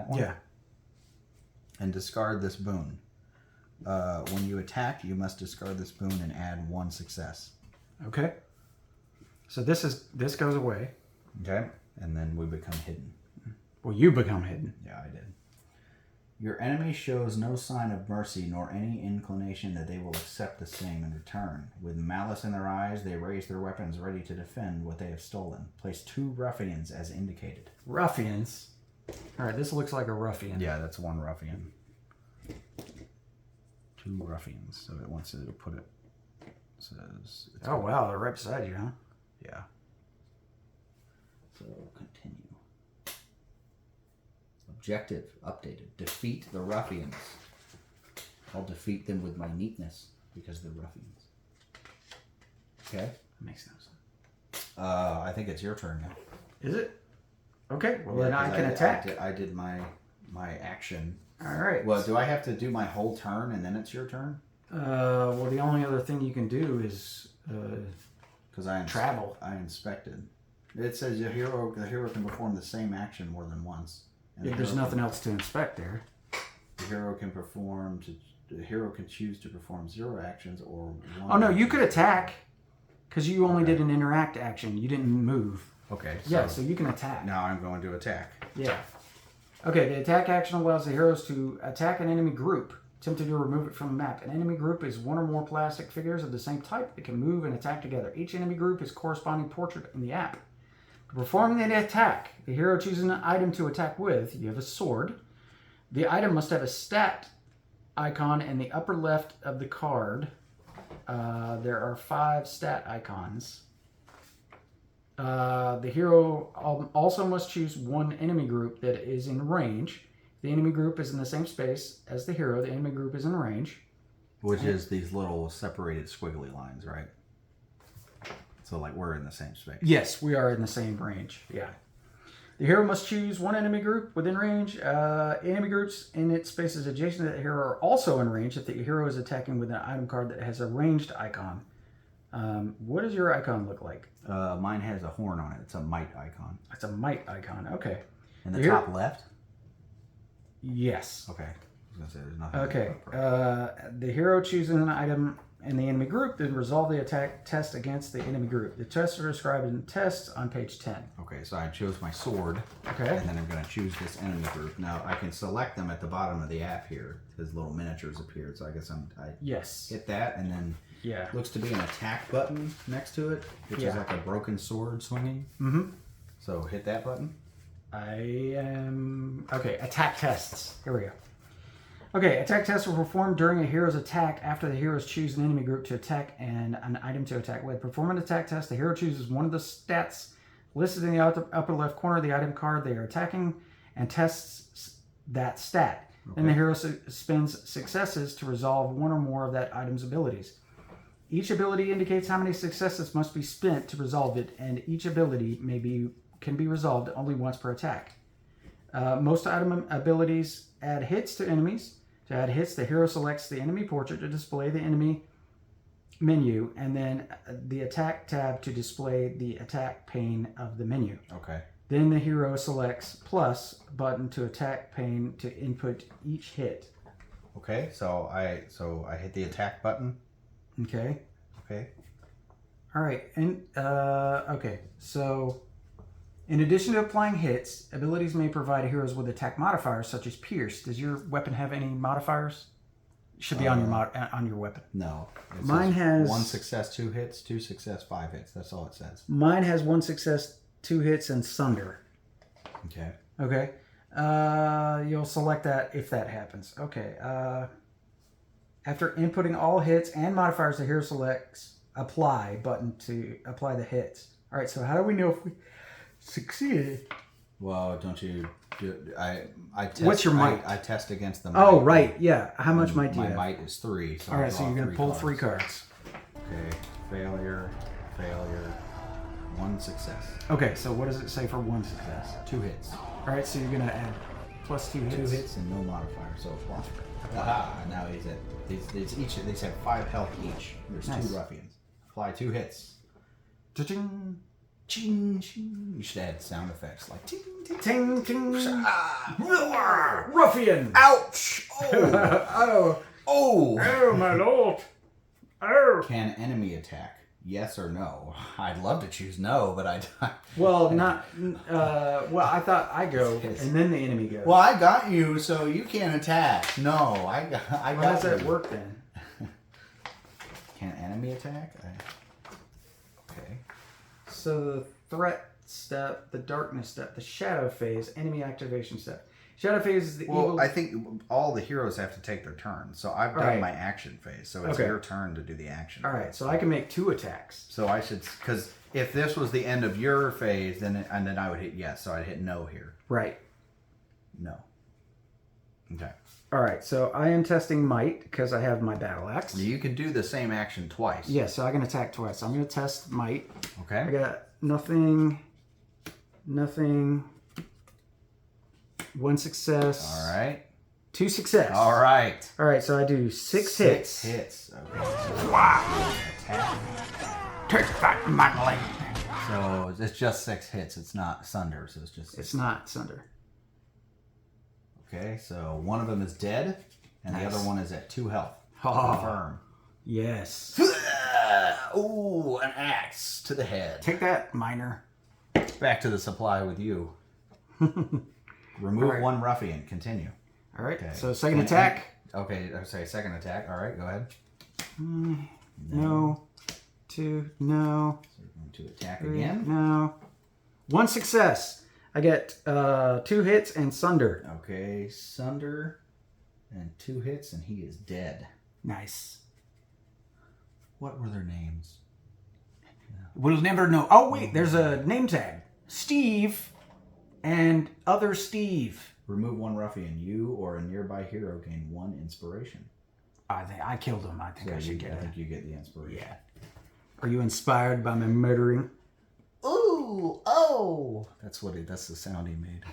Speaker 2: one.
Speaker 1: Yeah.
Speaker 2: And discard this boon. When you attack, you must discard this boon and add 1 success.
Speaker 1: Okay. So this goes away.
Speaker 2: Okay, and then we become hidden.
Speaker 1: Well, you become hidden.
Speaker 2: Yeah, I did. Your enemy shows no sign of mercy nor any inclination that they will accept the same in return. With malice in their eyes, they raise their weapons ready to defend what they have stolen. Place 2 ruffians as indicated.
Speaker 1: Ruffians. All right, this looks like a ruffian.
Speaker 2: Yeah, that's 1 ruffian. 2 ruffians. So it wants to put it. Says.
Speaker 1: Oh wow, they're right beside you, huh?
Speaker 2: Yeah. So continue. Objective updated. Defeat the ruffians. I'll defeat them with my neatness because they're ruffians. Okay.
Speaker 1: Makes no sense.
Speaker 2: I think it's your turn now.
Speaker 1: Is it? Okay. Well,
Speaker 2: Yeah,
Speaker 1: then I
Speaker 2: 'cause
Speaker 1: can attack.
Speaker 2: I did my action.
Speaker 1: All right.
Speaker 2: Well, do I have to do my whole turn and then it's your turn?
Speaker 1: Well, the only other thing you can do is
Speaker 2: Because I
Speaker 1: travel.
Speaker 2: I inspected. It says the hero can perform the same action more than once. And
Speaker 1: Yeah,
Speaker 2: the
Speaker 1: there's
Speaker 2: hero
Speaker 1: nothing else to inspect there.
Speaker 2: The hero can choose to perform 0 actions or 1.
Speaker 1: Oh no, you could
Speaker 2: action.
Speaker 1: attack because you only did an interact action. You didn't move.
Speaker 2: Okay.
Speaker 1: Yeah, so you can attack.
Speaker 2: Now I'm going to attack.
Speaker 1: Yeah. Okay, the attack action allows the heroes to attack an enemy group, attempting to remove it from the map. An enemy group is 1 or more plastic figures of the same type that can move and attack together. Each enemy group is corresponding portrait in the app. To perform the attack, the hero chooses an item to attack with. You have a sword. The item must have a stat icon in the upper left of the card. There are 5 stat icons. The hero also must choose 1 enemy group that is in range. The enemy group is in the same space as the hero. The enemy group is in range.
Speaker 2: Which is these little separated squiggly lines, right? So like we're in the same space.
Speaker 1: Yes, we are in the same range. Yeah. The hero must choose 1 enemy group within range. Enemy groups in its spaces adjacent to the hero are also in range if the hero is attacking with an item card that has a ranged icon. What does your icon look like?
Speaker 2: Mine has a horn on it. It's a might icon.
Speaker 1: It's a might icon. Okay.
Speaker 2: In the top left?
Speaker 1: Yes.
Speaker 2: Okay. I was going to say there's nothing.
Speaker 1: Okay. The hero chooses an item in the enemy group, then resolve the attack test against the enemy group. The tests are described in tests on page 10.
Speaker 2: Okay, so I chose my sword.
Speaker 1: Okay.
Speaker 2: And then I'm going to choose this enemy group. Now, I can select them at the bottom of the app here. His little miniatures appeared, so I guess I
Speaker 1: Yes.
Speaker 2: hit that, and then
Speaker 1: Yeah.
Speaker 2: looks to be an attack button next to it, which is like a broken sword swinging.
Speaker 1: Mm-hmm.
Speaker 2: So hit that button.
Speaker 1: I am... Okay, attack tests. Here we go. Okay, attack tests are performed during a hero's attack after the heroes choose an enemy group to attack and an item to attack with. Perform an attack test. The hero chooses 1 of the stats listed in the upper left corner of the item card they are attacking and tests that stat.
Speaker 2: Okay.
Speaker 1: Then the hero spends successes to resolve 1 or more of that item's abilities. Each ability indicates how many successes must be spent to resolve it, and each ability can be resolved only once per attack. Most item abilities add hits to enemies. To add hits, the hero selects the enemy portrait to display the enemy menu, and then the attack tab to display the attack pane of the menu.
Speaker 2: Okay.
Speaker 1: Then the hero selects plus button to attack pane to input each hit.
Speaker 2: Okay, so I hit the attack button.
Speaker 1: Okay.
Speaker 2: Okay.
Speaker 1: All right, and okay, so in addition to applying hits, abilities may provide heroes with attack modifiers such as Pierce. Does your weapon have any modifiers? Should be on your weapon.
Speaker 2: No. It
Speaker 1: Mine
Speaker 2: says
Speaker 1: has
Speaker 2: 1 success, 2 hits, 2 success, 5 hits. That's all it says.
Speaker 1: Mine has 1 success, 2 hits, and Sunder.
Speaker 2: Okay.
Speaker 1: Okay. You'll select that if that happens. Okay. After inputting all hits and modifiers, the hero selects apply button to apply the hits. All right. So how do we know if we succeeded?
Speaker 2: Well, don't you? I test,
Speaker 1: What's your might?
Speaker 2: I test against the might.
Speaker 1: Oh, right. Yeah. How much might do you
Speaker 2: My
Speaker 1: have?
Speaker 2: might is 3. So
Speaker 1: All
Speaker 2: I
Speaker 1: right. So
Speaker 2: draw
Speaker 1: you're going to pull 3
Speaker 2: cards.
Speaker 1: cards.
Speaker 2: Okay. Failure. 1 success.
Speaker 1: Okay. So what does it say for 1 success?
Speaker 2: 2 hits.
Speaker 1: All right. So you're going to add plus 2 hits.
Speaker 2: 2 hits and no modifier, so it's 1. Aha! Now he's at. These have 5 health each. There's
Speaker 1: Nice.
Speaker 2: 2 ruffians. Apply 2 hits.
Speaker 1: Ching,
Speaker 2: Ching, ching. You should add sound effects like ting, ting,
Speaker 1: ting, ting.
Speaker 2: ah,
Speaker 1: Ruffian.
Speaker 2: ouch! Oh,
Speaker 1: Oh.
Speaker 2: oh!
Speaker 1: Oh, my lord. Oh.
Speaker 2: Can enemy attack? yes or no. I'd love to choose no, but I.
Speaker 1: Well, not. Well, I thought I go, and then the enemy goes.
Speaker 2: Well, I got you, so you can't attack. No, I got.
Speaker 1: How does that work then?
Speaker 2: Can enemy attack? Okay.
Speaker 1: So the threat step, the darkness step, the shadow phase, enemy activation step. Shadow phase is the evil.
Speaker 2: I think all the heroes have to take their turn. So I've done my action phase. So it's your turn to do the action.
Speaker 1: All right. So I can make 2 attacks.
Speaker 2: So I should, because if this was the end of your phase, then I would hit yes. So I'd hit no here.
Speaker 1: Right.
Speaker 2: No. Okay.
Speaker 1: All right. So I am testing might because I have my battle axe.
Speaker 2: You can do the same action twice.
Speaker 1: Yeah. So I can attack twice. I'm going to test might.
Speaker 2: Okay.
Speaker 1: I got nothing. 1 success.
Speaker 2: All right.
Speaker 1: 2 success.
Speaker 2: All right.
Speaker 1: All right, so I do 6 hits.
Speaker 2: 6 hits. Okay.
Speaker 1: Wow.
Speaker 2: Attack.
Speaker 1: Take that, Madeline.
Speaker 2: So it's just 6 hits. It's not sunder. So it's just 6.
Speaker 1: It's not sunder.
Speaker 2: Okay, so one of them is dead, and the other one is at 2 health.
Speaker 1: Oh.
Speaker 2: Confirm.
Speaker 1: Yes.
Speaker 2: Ooh, an axe to the head.
Speaker 1: Take that, miner.
Speaker 2: Back to the supply with you. Remove 1 ruffian. Continue.
Speaker 1: All right.
Speaker 2: Okay.
Speaker 1: So second attack.
Speaker 2: Okay. I say second attack. All right. Go ahead.
Speaker 1: No. 2. No.
Speaker 2: So we're going to attack
Speaker 1: 3,
Speaker 2: again.
Speaker 1: No. 1 success. I get 2 hits and sunder.
Speaker 2: Okay. Sunder and 2 hits, and he is dead.
Speaker 1: Nice.
Speaker 2: What were their names?
Speaker 1: We'll never know. Oh wait, there's a name tag. Steve and other Steve.
Speaker 2: Remove 1 ruffian. You or a nearby hero gain 1 inspiration.
Speaker 1: I killed him. I think I should get it.
Speaker 2: I think you get the inspiration.
Speaker 1: Yeah. Are you inspired by my murdering?
Speaker 2: Ooh, oh. That's the sound he made.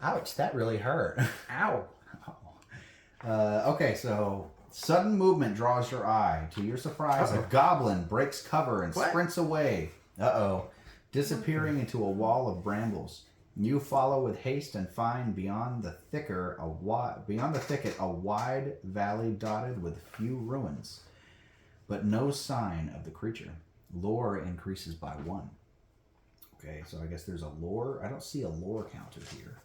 Speaker 2: Ouch, that really hurt.
Speaker 1: Ow.
Speaker 2: Okay, so sudden movement draws your eye. To your surprise, a goblin breaks cover and sprints away. Disappearing into a wall of brambles. You follow with haste and find beyond the thicket a wide valley dotted with few ruins, but no sign of the creature. Lore increases by 1. Okay, so I guess there's a lore. I don't see a lore counter here.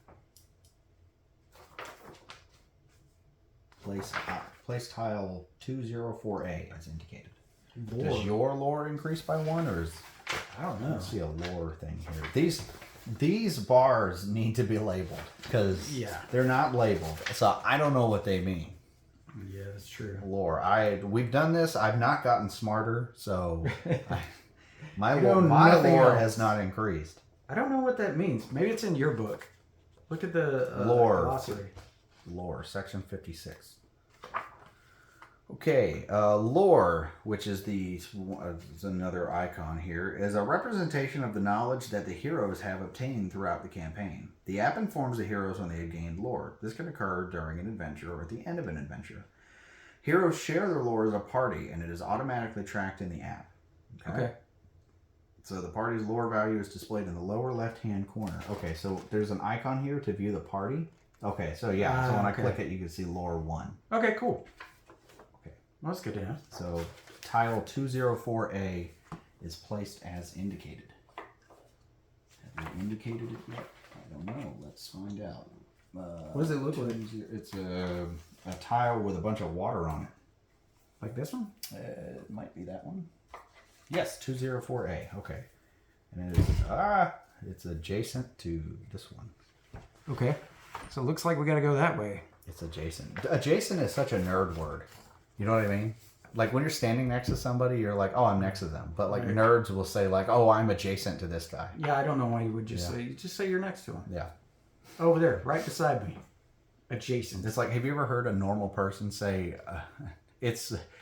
Speaker 2: Place tile 204A as indicated. Lore. Does your lore increase by 1, or is
Speaker 1: I don't know.
Speaker 2: I don't see a lore thing here. These bars need to be labeled because they're not labeled, so I don't know what they mean.
Speaker 1: Yeah, that's true.
Speaker 2: Lore. We've done this. I've not gotten smarter, so my lore has not increased.
Speaker 1: I don't know what that means. Maybe it's in your book. Look at the
Speaker 2: lore
Speaker 1: glossary.
Speaker 2: Lore, section 56. Okay, lore, which is is another icon here, is a representation of the knowledge that the heroes have obtained throughout the campaign. The app informs the heroes when they have gained lore. This can occur during an adventure or at the end of an adventure. Heroes share their lore as a party, and it is automatically tracked in the app. Okay. So the party's lore value is displayed in the lower left-hand corner. Okay, so there's an icon here to view the party. Okay, so yeah, so when I click it, you can see lore 1.
Speaker 1: Okay, cool. Well, that's good to know.
Speaker 2: So tile 204A is placed as indicated. Have we indicated it yet? I don't know. Let's find out.
Speaker 1: What does it look like?
Speaker 2: It's a tile with a bunch of water on it.
Speaker 1: Like this one?
Speaker 2: It might be that one. Yes, 204A. Okay. And it is, it's adjacent to this one.
Speaker 1: Okay. So it looks like we got to go that way.
Speaker 2: It's adjacent. Adjacent is such a nerd word. You know what I mean? Like when you're standing next to somebody, you're like, oh, I'm next to them. But like nerds will say like, oh, I'm adjacent to this guy.
Speaker 1: Yeah, I don't know why you would just say you're next to him.
Speaker 2: Yeah.
Speaker 1: Over there, right beside me. Adjacent.
Speaker 2: It's like, have you ever heard a normal person say,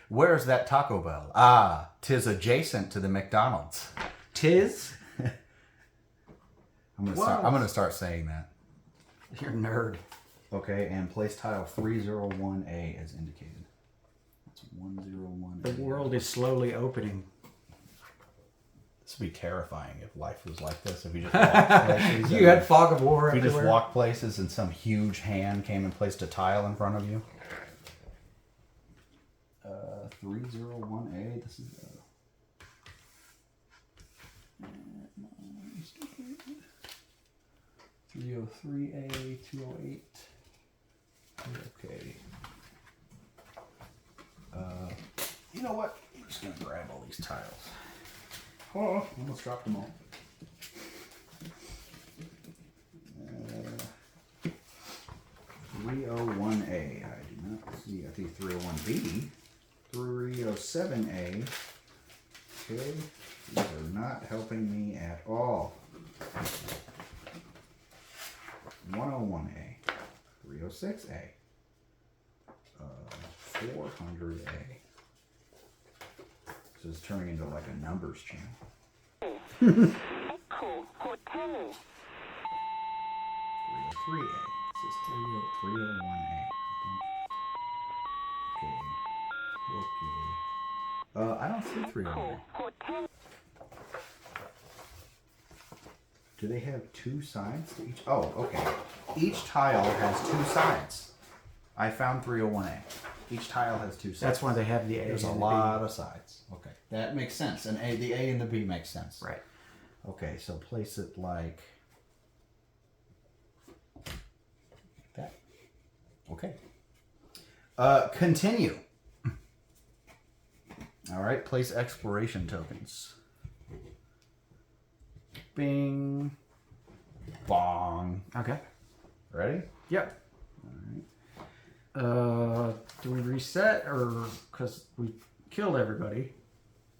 Speaker 2: where's that Taco Bell? Ah, 'tis adjacent to the McDonald's.
Speaker 1: Tis?
Speaker 2: I'm gonna start saying that.
Speaker 1: You're a nerd.
Speaker 2: Okay, and place tile 301A as indicated. That's 101A.
Speaker 1: The world is slowly opening.
Speaker 2: This would be terrifying if life was like this. If you just walked places.
Speaker 1: You had fog of war
Speaker 2: everywhere. If you just walked places and some huge hand came and placed a tile in front of you. 301A. This is 303A, 208. Okay. You know what? I'm just gonna grab all these tiles. Oh, almost dropped them all. 301A. I do not see. I think 301B. 307A. Okay. These are not helping me at all. 101A. 306A. 400A. This is turning into like a numbers channel. 303A. This is 301A. Okay. I don't see 301A. Do they have two sides to each? Oh, okay. Each tile has two sides. I found 301A. Each tile has two sides.
Speaker 1: That's why they have the A.
Speaker 2: There's a lot of sides. Okay, that makes sense. And the A and the B makes sense.
Speaker 1: Right.
Speaker 2: Okay, so place it like that. Okay. Continue. All right, place exploration tokens. Bing. Bong.
Speaker 1: Okay.
Speaker 2: Ready?
Speaker 1: Yep. Do we reset or because we killed everybody?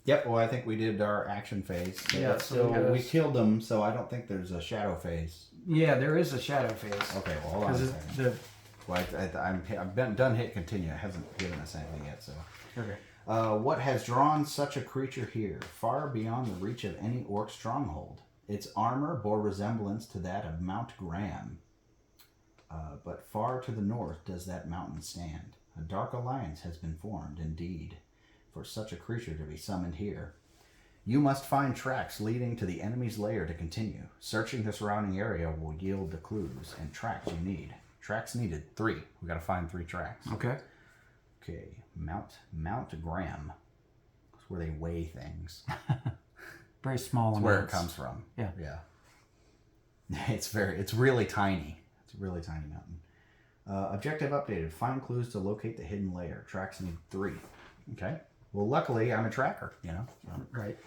Speaker 2: Yep. Well, I think we did our action phase.
Speaker 1: Yeah.
Speaker 2: So we killed them. So I don't think there's a shadow phase.
Speaker 1: Yeah, there is a shadow phase.
Speaker 2: Okay. Well, hold on a second. Well, I've been done. Hit continue. It hasn't given us anything yet. So.
Speaker 1: Okay.
Speaker 2: What has drawn such a creature here, far beyond the reach of any orc stronghold? Its armor bore resemblance to that of Mount Graham. But far to the north does that mountain stand. A dark alliance has been formed, indeed, for such a creature to be summoned here. You must find tracks leading to the enemy's lair to continue. Searching the surrounding area will yield the clues and tracks you need. Tracks needed 3. We got to find 3 tracks.
Speaker 1: Okay.
Speaker 2: Okay, Mount Graham. That's where they weigh things.
Speaker 1: Very small.
Speaker 2: That's where it comes from.
Speaker 1: Yeah.
Speaker 2: Yeah. It's really tiny. It's a really tiny mountain. Objective updated. Find clues to locate the hidden layer. Tracks need 3. Okay. Well, luckily I'm a tracker. You know. So.
Speaker 1: Right.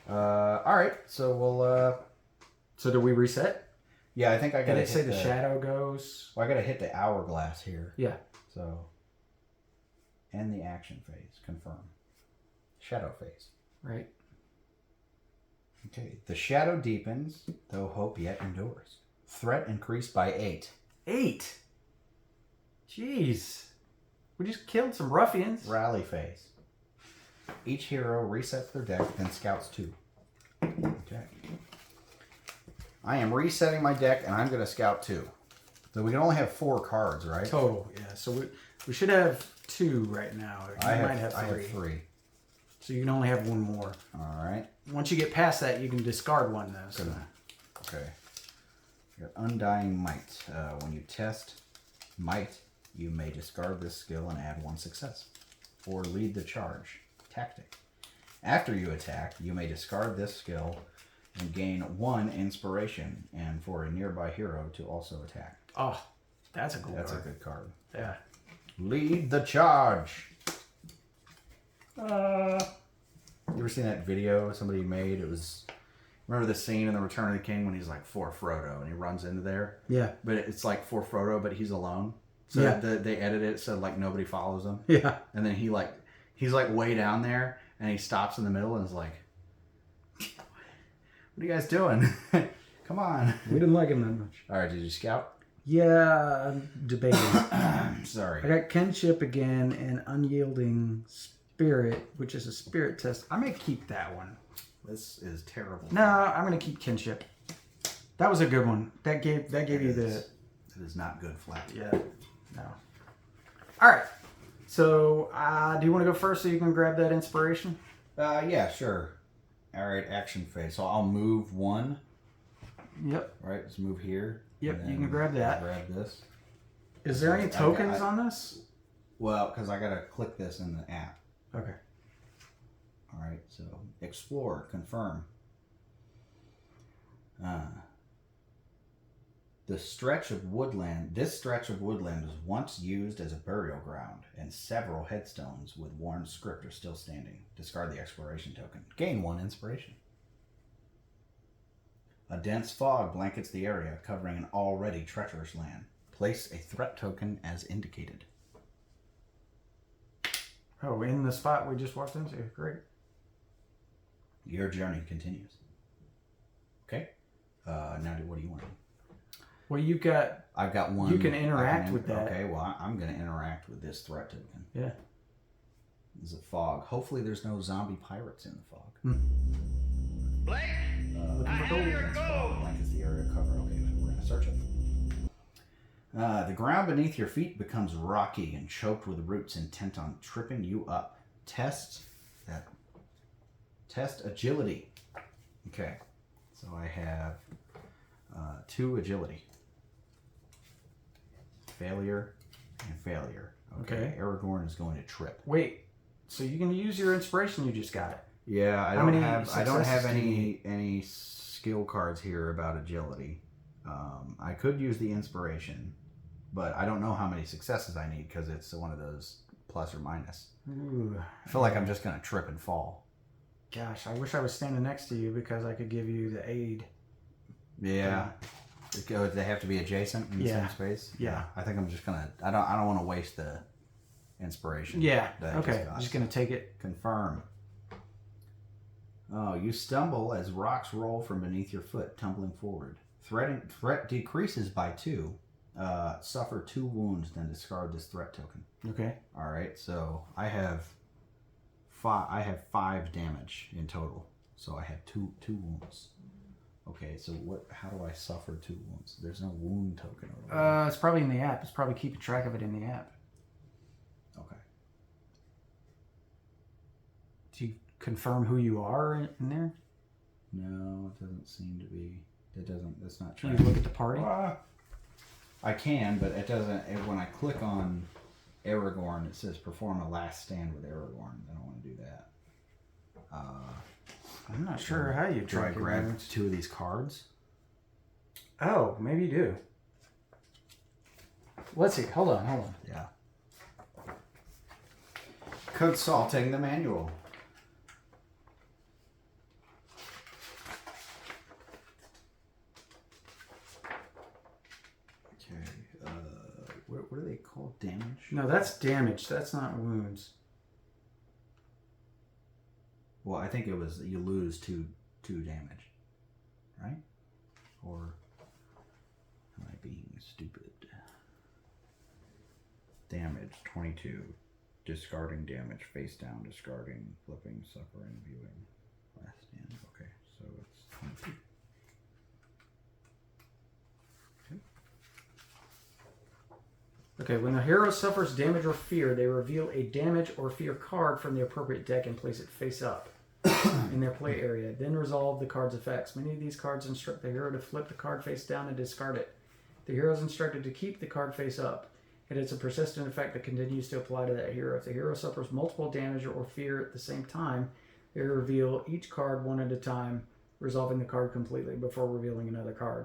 Speaker 2: All right. So we'll.
Speaker 1: So do we reset?
Speaker 2: Yeah, I think I gotta.
Speaker 1: Did it say the shadow goes?
Speaker 2: Well, I gotta hit the hourglass here.
Speaker 1: Yeah.
Speaker 2: So. End the action phase. Confirm. Shadow phase.
Speaker 1: Right.
Speaker 2: Okay. The shadow deepens, though hope yet endures. Threat increased by 8.
Speaker 1: 8? Jeez. We just killed some ruffians.
Speaker 2: Rally phase. Each hero resets their deck, then scouts 2. Okay. I am resetting my deck, and I'm going to scout 2. So we can only have 4 cards, right?
Speaker 1: Total, yeah. So we should have 2 right now.
Speaker 2: I have 3.
Speaker 1: So you can only have 1 more.
Speaker 2: All right.
Speaker 1: Once you get past that, you can discard 1, though. So.
Speaker 2: Okay. Your Undying Might. When you test Might, you may discard this skill and add 1 success. Or lead the charge. Tactic. After you attack, you may discard this skill and gain 1 inspiration, and for a nearby hero to also attack.
Speaker 1: Oh, that's a cool
Speaker 2: That's
Speaker 1: card.
Speaker 2: a good card.
Speaker 1: Yeah.
Speaker 2: Lead the charge. You ever seen that video somebody made? It was, remember the scene in The Return of the King when he's like for Frodo and he runs into there?
Speaker 1: Yeah.
Speaker 2: But it's like for Frodo, but he's alone. So
Speaker 1: Yeah.
Speaker 2: they edited it so like nobody follows him.
Speaker 1: Yeah.
Speaker 2: And then he's like way down there and he stops in the middle and is like, what are you guys doing? Come on.
Speaker 1: We didn't like him that much.
Speaker 2: All right, did you scout?
Speaker 1: Yeah, I'm debating.
Speaker 2: Sorry.
Speaker 1: I got Kinship again and Unyielding Spirit, which is a spirit test. I may keep that one.
Speaker 2: This is terrible.
Speaker 1: No, I'm going to keep Kinship. That was a good one. That gave you the...
Speaker 2: It is not good flat.
Speaker 1: Yeah. No. All right. So, do you want to go first so you can grab that inspiration?
Speaker 2: Yeah, sure. All right, action phase. So I'll move 1.
Speaker 1: Yep.
Speaker 2: Right, let's move here.
Speaker 1: Yep, you can grab that.
Speaker 2: Grab this.
Speaker 1: Is there any tokens on this?
Speaker 2: Well, because I got to click this in the app.
Speaker 1: Okay.
Speaker 2: All right, so explore, confirm. This stretch of woodland was once used as a burial ground, and several headstones with worn script are still standing. Discard the exploration token. Gain 1 inspiration. A dense fog blankets the area, covering an already treacherous land. Place a threat token as indicated.
Speaker 1: Oh, in the spot we just walked into. Great.
Speaker 2: Your journey continues. Okay. Now, what do you want to do?
Speaker 1: Well, you've got...
Speaker 2: I've got one.
Speaker 1: You can interact with that.
Speaker 2: Okay, well, I'm going to interact with this threat token.
Speaker 1: Yeah.
Speaker 2: There's a fog. Hopefully there's no zombie pirates in the fog.
Speaker 3: Blake, I have your gold.
Speaker 2: Blankets the area cover. Okay, so we're going to search it. The ground beneath your feet becomes rocky and choked with roots intent on tripping you up. Test agility. Okay, so I have 2 agility. Failure and failure. Okay. Aragorn is going to trip.
Speaker 1: Wait, so you can use your inspiration you just got.
Speaker 2: Yeah, I
Speaker 1: How
Speaker 2: don't
Speaker 1: many
Speaker 2: have
Speaker 1: successes do you
Speaker 2: any skill cards here about agility. I could use the inspiration, but I don't know how many successes I need because it's one of those plus or minus.
Speaker 1: Ooh.
Speaker 2: I feel like I'm just going to trip and fall.
Speaker 1: Gosh, I wish I was standing next to you because I could give you the aid.
Speaker 2: Yeah. They have to be adjacent in the same space?
Speaker 1: Yeah.
Speaker 2: I think I'm just going to... I don't want to waste the inspiration.
Speaker 1: Yeah.
Speaker 2: that I
Speaker 1: Okay.
Speaker 2: got.
Speaker 1: I'm just going to take it.
Speaker 2: Confirm. Oh, you stumble as rocks roll from beneath your foot, tumbling forward. Threat decreases by 2. Suffer 2 wounds, then discard this threat token.
Speaker 1: Okay.
Speaker 2: All right, so I have 5 damage in total. So I have two wounds. Okay, so how do I suffer 2 wounds? There's no wound token over there.
Speaker 1: It's probably in the app. It's probably keeping track of it in the app.
Speaker 2: Okay.
Speaker 1: Do you confirm who you are in there?
Speaker 2: No, it doesn't seem to be. That's not
Speaker 1: Can you
Speaker 2: tracking.
Speaker 1: look at the party?
Speaker 2: I can, but it doesn't. When I click on Aragorn, it says perform a last stand with Aragorn. I don't want to do that.
Speaker 1: I'm not sure how you
Speaker 2: Do I
Speaker 1: track your
Speaker 2: grab
Speaker 1: wounds.
Speaker 2: 2 of these cards?
Speaker 1: Oh, maybe you do. Let's see. Hold on.
Speaker 2: Yeah. Consulting the manual. Okay. What are they called? Damage?
Speaker 1: No, that's damage. That's not wounds.
Speaker 2: Well, I think it was you lose two damage, right? Or am I being stupid? Damage 22, discarding damage, face down, discarding, flipping, suffering, viewing, last stand. Okay, so it's 22.
Speaker 1: Okay, when the hero suffers damage or fear, they reveal a damage or fear card from the appropriate deck and place it face up in their play area. Then resolve the card's effects. Many of these cards instruct the hero to flip the card face down and discard it. The hero is instructed to keep the card face up. It is a persistent effect that continues to apply to that hero. If the hero suffers multiple damage or fear at the same time, they reveal each card one at a time, resolving the card completely before revealing another card.